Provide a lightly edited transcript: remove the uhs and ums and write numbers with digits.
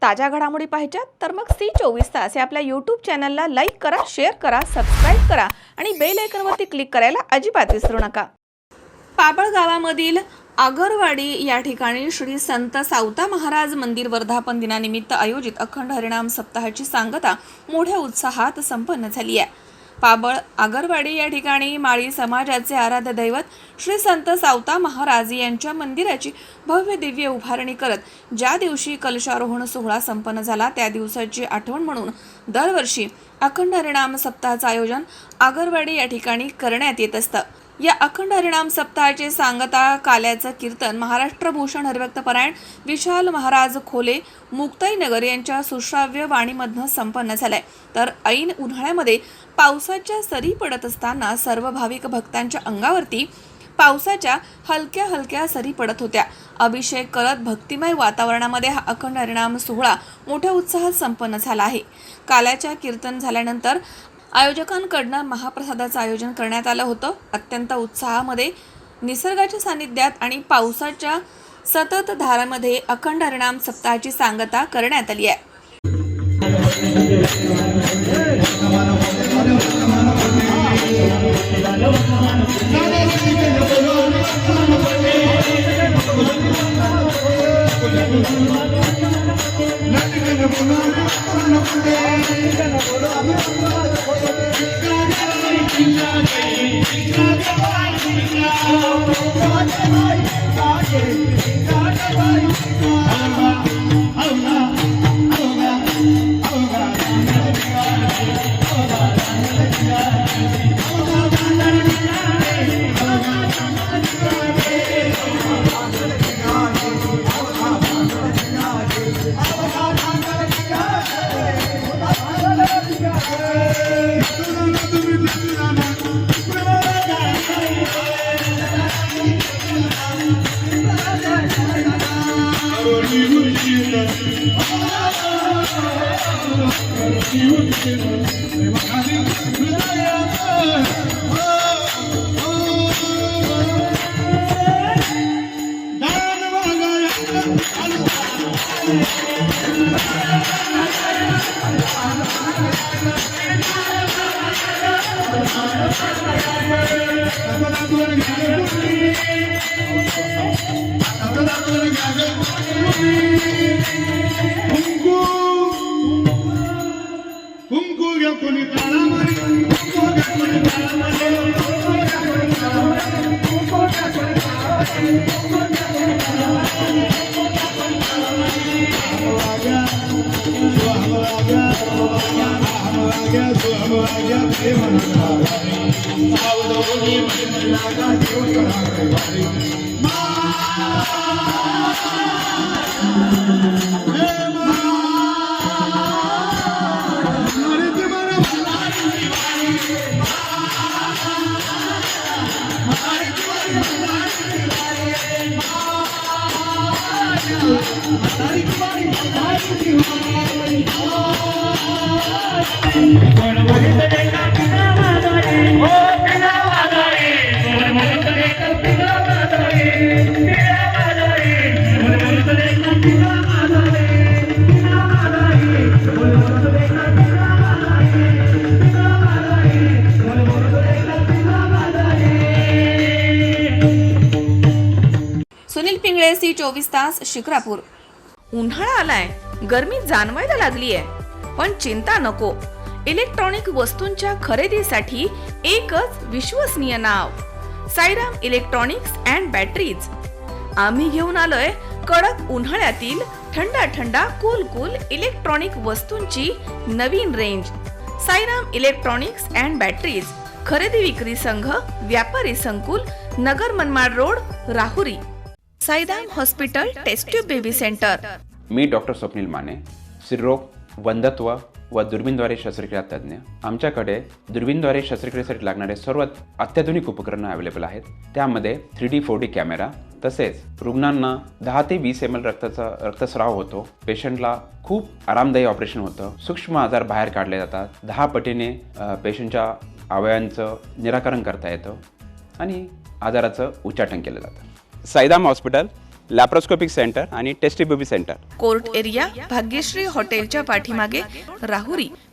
ताज्या घडामोडी पाहिजेत तर मग C24 या आपल्या YouTube चॅनलला लाईक करा, शेअर करा, सबस्क्राइब करा आणि बेल आयकॉनवरती क्लिक करायला अजिबात विसरू नका। पाबळ गावामधील आगरवाडी या ठिकाणी श्री संत सावता महाराज मंदिर वर्धापन दिनानिमित्त आयोजित अखंड हरिनाम सप्ताहाची सांगता मोठ्या उत्साहात संपन्न झाली आहे। पाबळ आगरवाडी या ठिकाणी माळी समाजाचे आराध्य दैवत श्री संत सावता महाराज यांच्या मंदिराची भव्य दिव्य उभारणी करत ज्या दिवशी कलशारोहण सोहळा संपन्न झाला त्या दिवसाची आठवण म्हणून दरवर्षी अखंड हरिनाम सप्ताहाचे आयोजन आगरवाडी या ठिकाणी करण्यात येत असतं। या अखंड हरिनाम सप्ताहाचे सांगता काल्याचं कीर्तन महाराष्ट्र भूषण हरिभक्त परायण विशाल महाराज खोले मुक्ताईनगर यांच्या सुश्राव्य वाणीमधनं संपन्न झालंय। तर ऐन उन्हाळ्यामध्ये पावसाच्या सरी पडत असताना सर्व भाविक भक्तांच्या अंगावरती पावसाच्या हलक्या हलक्या सरी पडत होत्या। अभिषेक करत भक्तिमय वातावरणामध्ये हा अखंड हरिनाम सोहळा मोठ्या उत्साहात संपन्न झाला आहे। काल्याच्या कीर्तन झाल्यानंतर आयोजकांकडून महाप्रसादाचं आयोजन करण्यात आलं होतं। अत्यंत उत्साहामध्ये निसर्गाच्या सानिध्यात आणि पावसाच्या सतत धारामध्ये अखंड हरिनाम सप्ताहाची सांगता करण्यात आली आहे। सुनील पिंगळे C24 तास शिक्रापूर। उन्हाळा आलाय, गरमी जाणवायला लागली आहे, पण चिंता नको। इलेक्ट्रॉनिक वस्तूंच्या खरेदीसाठी एकच विश्वसनीय नाव, साईराम इलेक्ट्रॉनिक्स अँड बॅटरीज। आम्ही घेऊन आलोय कडक उन्हाळ्यातील थंडा थंडा कूल कूल इलेक्ट्रॉनिक वस्तूंची नवीन range. Sairam electronics and batteries, खरेदी विक्री संघ, व्यापारी संकुल, Nagar Manmad road, Rahuri. Sairam hospital test tube baby centre. मी डॉक्टर स्वप्नील माने, स्त्रीरोग, वंध्यत्व व दुर्बीणद्वारे शस्त्रक्रिया तज्ञ। आमच्याकडे दुर्बीणद्वारे शस्त्रक्रियेसाठी लागणारे सर्व अत्याधुनिक उपकरणं अवेलेबल आहेत। त्यामध्ये 3D 4D कॅमेरा, तसेच रुग्णांना 10 ते 20 ml रक्तस्राव होतो। पेशंटला खूप आरामदायी ऑपरेशन होतं। सूक्ष्म आजार बाहेर काढले जातात। 10 पटीने पेशंटच्या अवयवांचं निराकरण करता येतं आणि आजाराचं उच्चाटन केलं जातं। साईराम हॉस्पिटल लॅप्रोस्कोपिक सेंटर आणि टेस्टिबेबी सेंटर. कोर्ट एरिया भाग्यश्री हॉटेलच्या पाठीमागे राहुरी